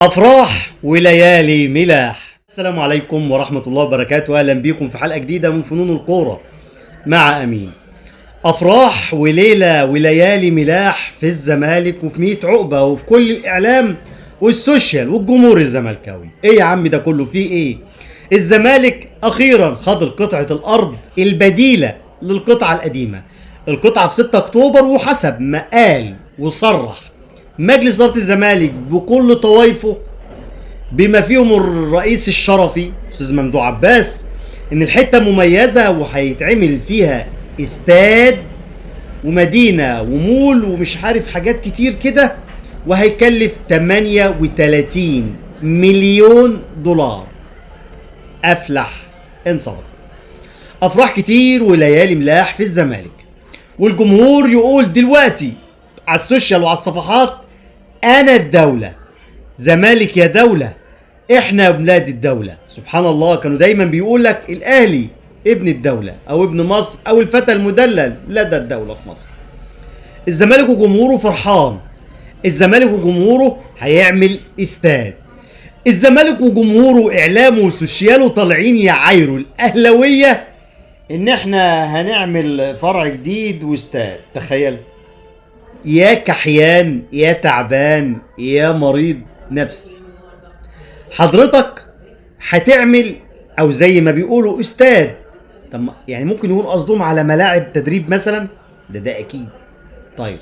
أفراح وليالي ملاح. السلام عليكم ورحمة الله وبركاته، أهلا بيكم في حلقة جديدة من فنون الكورة مع أمين. أفراح وليلة وليالي ملاح في الزمالك وفي 100 عقبة وفي كل الإعلام والسوشيال والجمهور الزملكاوي. إيه يا عم ده كله فيه إيه؟ الزمالك أخيرا خد قطعة الأرض البديلة للقطعة القديمة، القطعة في 6 أكتوبر، وحسب ما قال وصرح مجلس إدارة الزمالك بكل طوائفه بما فيهم الرئيس الشرفي أستاذ ممدوح عباس إن الحتة مميزة وهيتعمل فيها استاد ومدينة ومول ومش عارف حاجات كتير كده، وهيكلف 38 مليون دولار. أفلح إن صدق. أفراح كتير وليالي ملاح في الزمالك، والجمهور يقول دلوقتي على السوشيال وعلى الصفحات: أنا الدولة، زمالك يا دولة، إحنا بلاد الدولة. سبحان الله، كانوا دايما بيقول لك الأهلي ابن الدولة أو ابن مصر أو الفتى المدلل لدى الدولة في مصر. الزمالك وجمهوره فرحان، الزمالك وجمهوره هيعمل استاد، الزمالك وجمهوره إعلامه وسوشياله طالعين يعايروا الأهلوية إن إحنا هنعمل فرع جديد واستاد. تخيل، يا كحيان يا تعبان يا مريض نفسي، حضرتك هتعمل او زي ما بيقولوا استاد؟ طب يعني ممكن يكون قصدهم على ملاعب تدريب مثلا، ده اكيد. طيب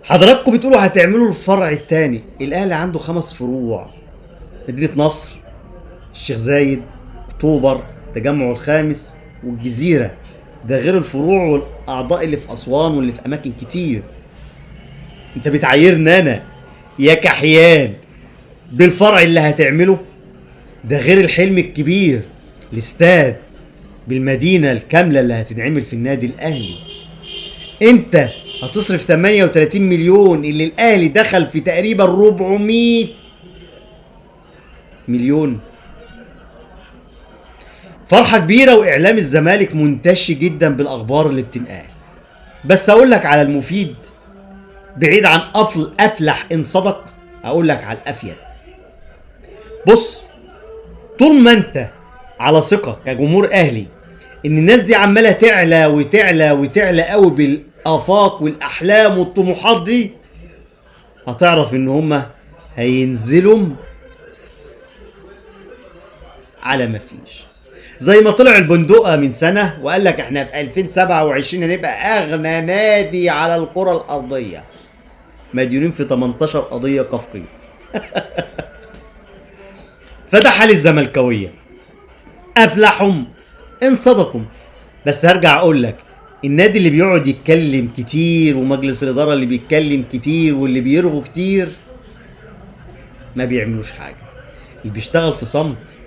حضراتكم بتقولوا هتعملوا الفرع الثاني. الاهلي عنده 5 فروع: مدينة نصر، الشيخ زايد، اكتوبر، تجمع الخامس، والجزيرة. ده غير الفروع والاعضاء اللي في اسوان واللي في اماكن كتير. انت بتعايرني انا يا كحيان بالفرع اللي هتعمله؟ ده غير الحلم الكبير، الاستاد بالمدينة الكاملة اللي هتتعمل في النادي الاهلي. انت هتصرف 38 مليون اللي الاهلي دخل في تقريبا 400 مليون. فرحة كبيرة واعلام الزمالك منتشي جدا بالاخبار اللي بتنقال. بس اقول لك على المفيد بعيد عن افلح ان صدق، اقول لك على الافيد. بص، طول ما انت على ثقة كجمهور اهلي ان الناس دي عمالة تعلى وتعلى وتعلى قوي بالافاق والاحلام والطموحات دي، هتعرف ان هما هينزلوا على ما فيش. زي ما طلع البندقة من سنة وقال لك احنا في 2027 هنبقى اغنى نادي على الكرة الارضية، مديونين في 18 قضية كفقية. فده حال الزملكاوية، افلحهم ان صدقوا. بس هرجع اقول لك، النادي اللي بيقعد يتكلم كتير ومجلس الاداره اللي بيتكلم كتير واللي بيرغوا كتير ما بيعملوش حاجه. اللي بيشتغل في صمت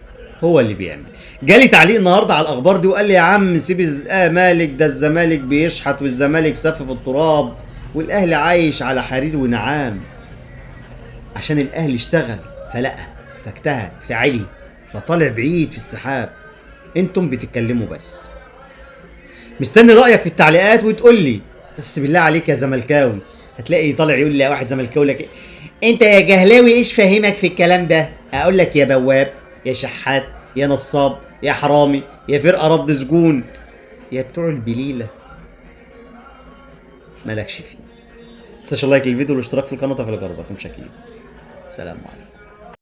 هو اللي بيعمل. جالي تعليق النهارده على الاخبار دي وقال لي: يا عم سيب مالك، ده الزمالك بيشحت والزمالك سف في التراب والاهلي عايش على حرير ونعام. عشان الاهلي اشتغل فلقى فاجتهد فعلي فطالع بعيد في السحاب. انتم بتتكلموا بس. مستني رايك في التعليقات وتقول لي. بس بالله عليك يا زملكاوي، هتلاقي طالع يقول لي واحد زملكاوي لك: انت يا جهلاوي ايش فاهمك في الكلام ده؟ اقول لك: يا بواب، يا شحات، يا نصاب، يا حرامي، يا فرقه رد سجون، يا بتوع البليله، مالكش فيه. متنساش اللايك للفيديو والاشتراك في القناه وتفعيل الجرس. شكرا. سلام عليكم.